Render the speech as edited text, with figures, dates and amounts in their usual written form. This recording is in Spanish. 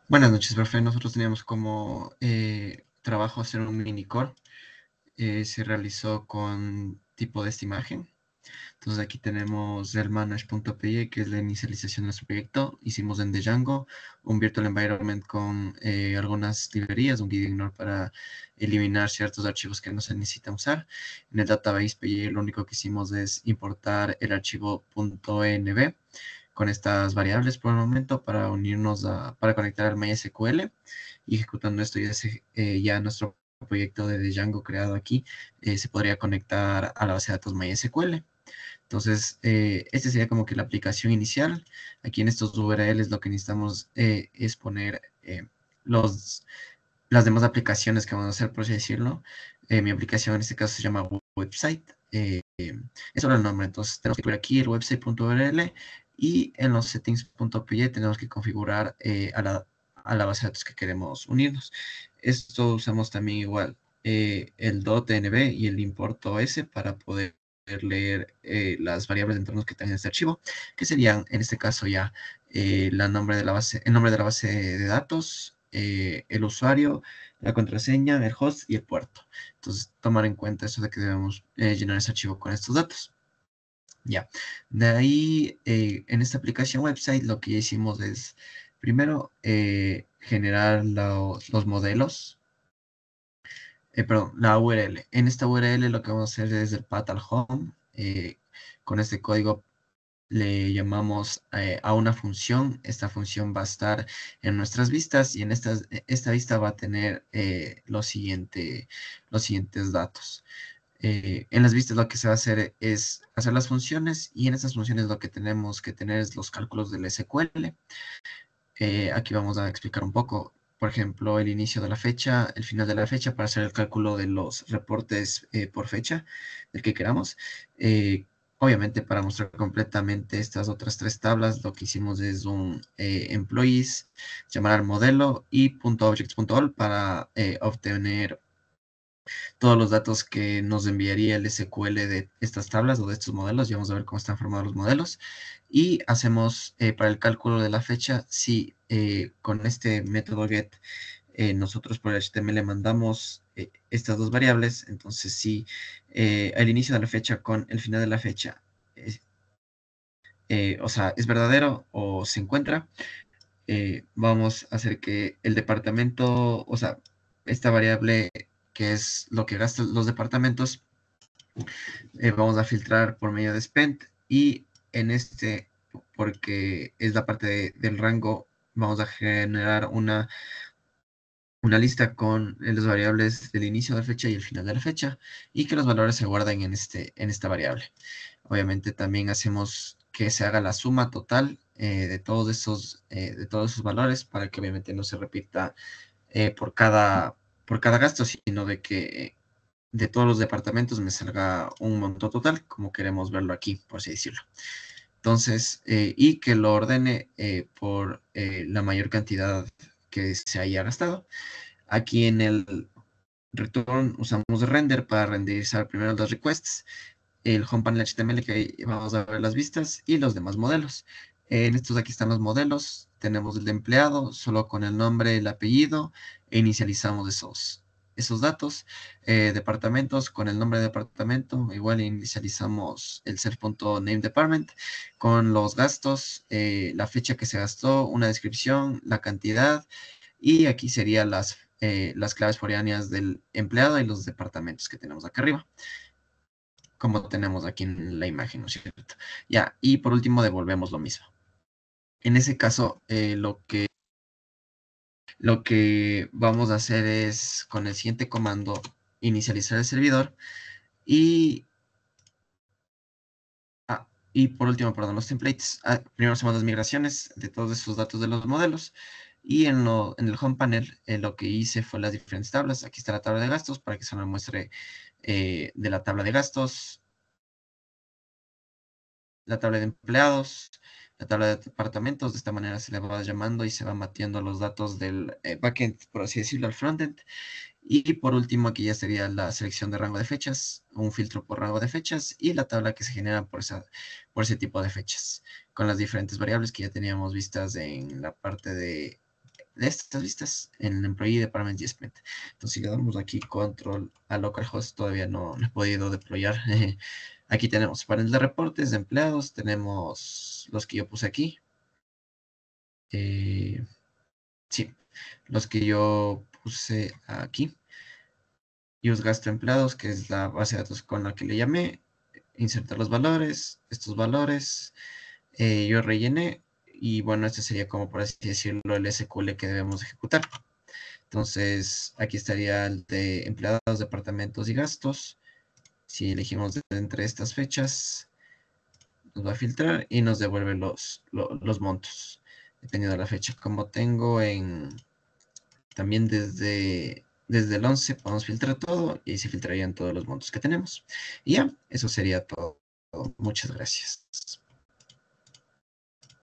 Buenas noches, profe. Nosotros teníamos como trabajo hacer un mini core. Se realizó con tipo de esta imagen. Entonces aquí tenemos el manage.py, que es la inicialización de nuestro proyecto. Hicimos en Django un virtual environment con algunas librerías, un git ignore para eliminar ciertos archivos que no se necesitan usar. En el database.py lo único que hicimos es importar el archivo .env con estas variables por el momento para unirnos para conectar al MySQL, y ejecutando esto ya nuestro proyecto de Django creado aquí se podría conectar a la base de datos MySQL. Entonces, este sería como que la aplicación inicial. Aquí en estos URLs lo que necesitamos es poner los, las demás aplicaciones que vamos a hacer, por así decirlo. Mi aplicación en este caso se llama website. Es solo el nombre, entonces tenemos que incluir aquí el website.url, y en los settings.py tenemos que configurar a la base de datos que queremos unirnos. Esto usamos también igual el .env y el import OS para poder leer las variables de entornos que tengan este archivo, que serían en este caso ya el nombre de la base de datos, el usuario, la contraseña, el host y el puerto. Entonces, tomar en cuenta eso de que debemos llenar ese archivo con estos datos. Ya. De ahí, en esta aplicación website, lo que ya hicimos es, primero, generar los modelos, perdón, la URL. En esta URL lo que vamos a hacer es el path al home. Con este código le llamamos a una función. Esta función va a estar en nuestras vistas, y en esta vista va a tener los siguientes datos. En las vistas lo que se va a hacer es hacer las funciones, y en estas funciones lo que tenemos que tener es los cálculos del SQL. Aquí vamos a explicar un poco, por ejemplo, el inicio de la fecha, el final de la fecha, para hacer el cálculo de los reportes por fecha del que queramos. Eh, Obviamente, para mostrar completamente estas otras tres tablas, lo que hicimos es un employees, llamar al modelo, y .objects.all para obtener todos los datos que nos enviaría el SQL de estas tablas o de estos modelos. Y vamos a ver cómo están formados los modelos. Y hacemos para el cálculo de la fecha, si con este método get nosotros por HTML le mandamos estas dos variables. Entonces, si el inicio de la fecha con el final de la fecha, o sea, es verdadero o se encuentra, vamos a hacer que el departamento, o sea, esta variable que es lo que gastan los departamentos, vamos a filtrar por medio de spent, y en este, porque es la parte del rango, vamos a generar una lista con las variables del inicio de la fecha y el final de la fecha, y que los valores se guarden en esta variable. Obviamente también hacemos que se haga la suma total de todos esos valores, para que obviamente no se repita por cada gasto, sino de que de todos los departamentos me salga un monto total, como queremos verlo aquí, por así decirlo. Entonces, y que lo ordene por la mayor cantidad que se haya gastado. Aquí en el return usamos render para renderizar primero los requests, el home panel HTML, que vamos a ver las vistas, y los demás modelos. En estos aquí están los modelos. Tenemos el de empleado, solo con el nombre, el apellido, e inicializamos esos datos. Departamentos, con el nombre de departamento, igual inicializamos el self.nameDepartment, con los gastos, la fecha que se gastó, una descripción, la cantidad, y aquí serían las claves foráneas del empleado y los departamentos que tenemos acá arriba, como tenemos aquí en la imagen, ¿no es cierto? Ya, y por último devolvemos lo mismo. En ese caso, lo que vamos a hacer es, con el siguiente comando, inicializar el servidor, y, y por último, perdón, los templates. Primero hacemos las migraciones de todos esos datos de los modelos, y en el home panel lo que hice fue las diferentes tablas. Aquí está la tabla de gastos, para que se me muestre de la tabla de gastos, la tabla de empleados, la tabla de departamentos. De esta manera se le va llamando y se va mapeando los datos del backend, por así decirlo, al frontend. Y por último, aquí ya sería la selección de rango de fechas, un filtro por rango de fechas, y la tabla que se genera por ese tipo de fechas, con las diferentes variables que ya teníamos vistas en la parte de estas vistas en el Employee Department y Sprint. Entonces, si le damos aquí control a localhost, todavía no he podido deployar. Aquí tenemos panel de reportes de empleados, tenemos los que yo puse aquí. Sí, los que yo puse aquí. Use gasto empleados, que es la base de datos con la que le llamé. Insertar los valores, estos valores. Yo rellené. Y bueno, este sería como por así decirlo el SQL que debemos ejecutar. Entonces, aquí estaría el de empleados, departamentos y gastos. Si elegimos de entre estas fechas, nos va a filtrar y nos devuelve los montos, dependiendo de la fecha. Como tengo también desde el 11 podemos filtrar todo y ahí se filtrarían todos los montos que tenemos. Y ya, eso sería todo. Muchas gracias.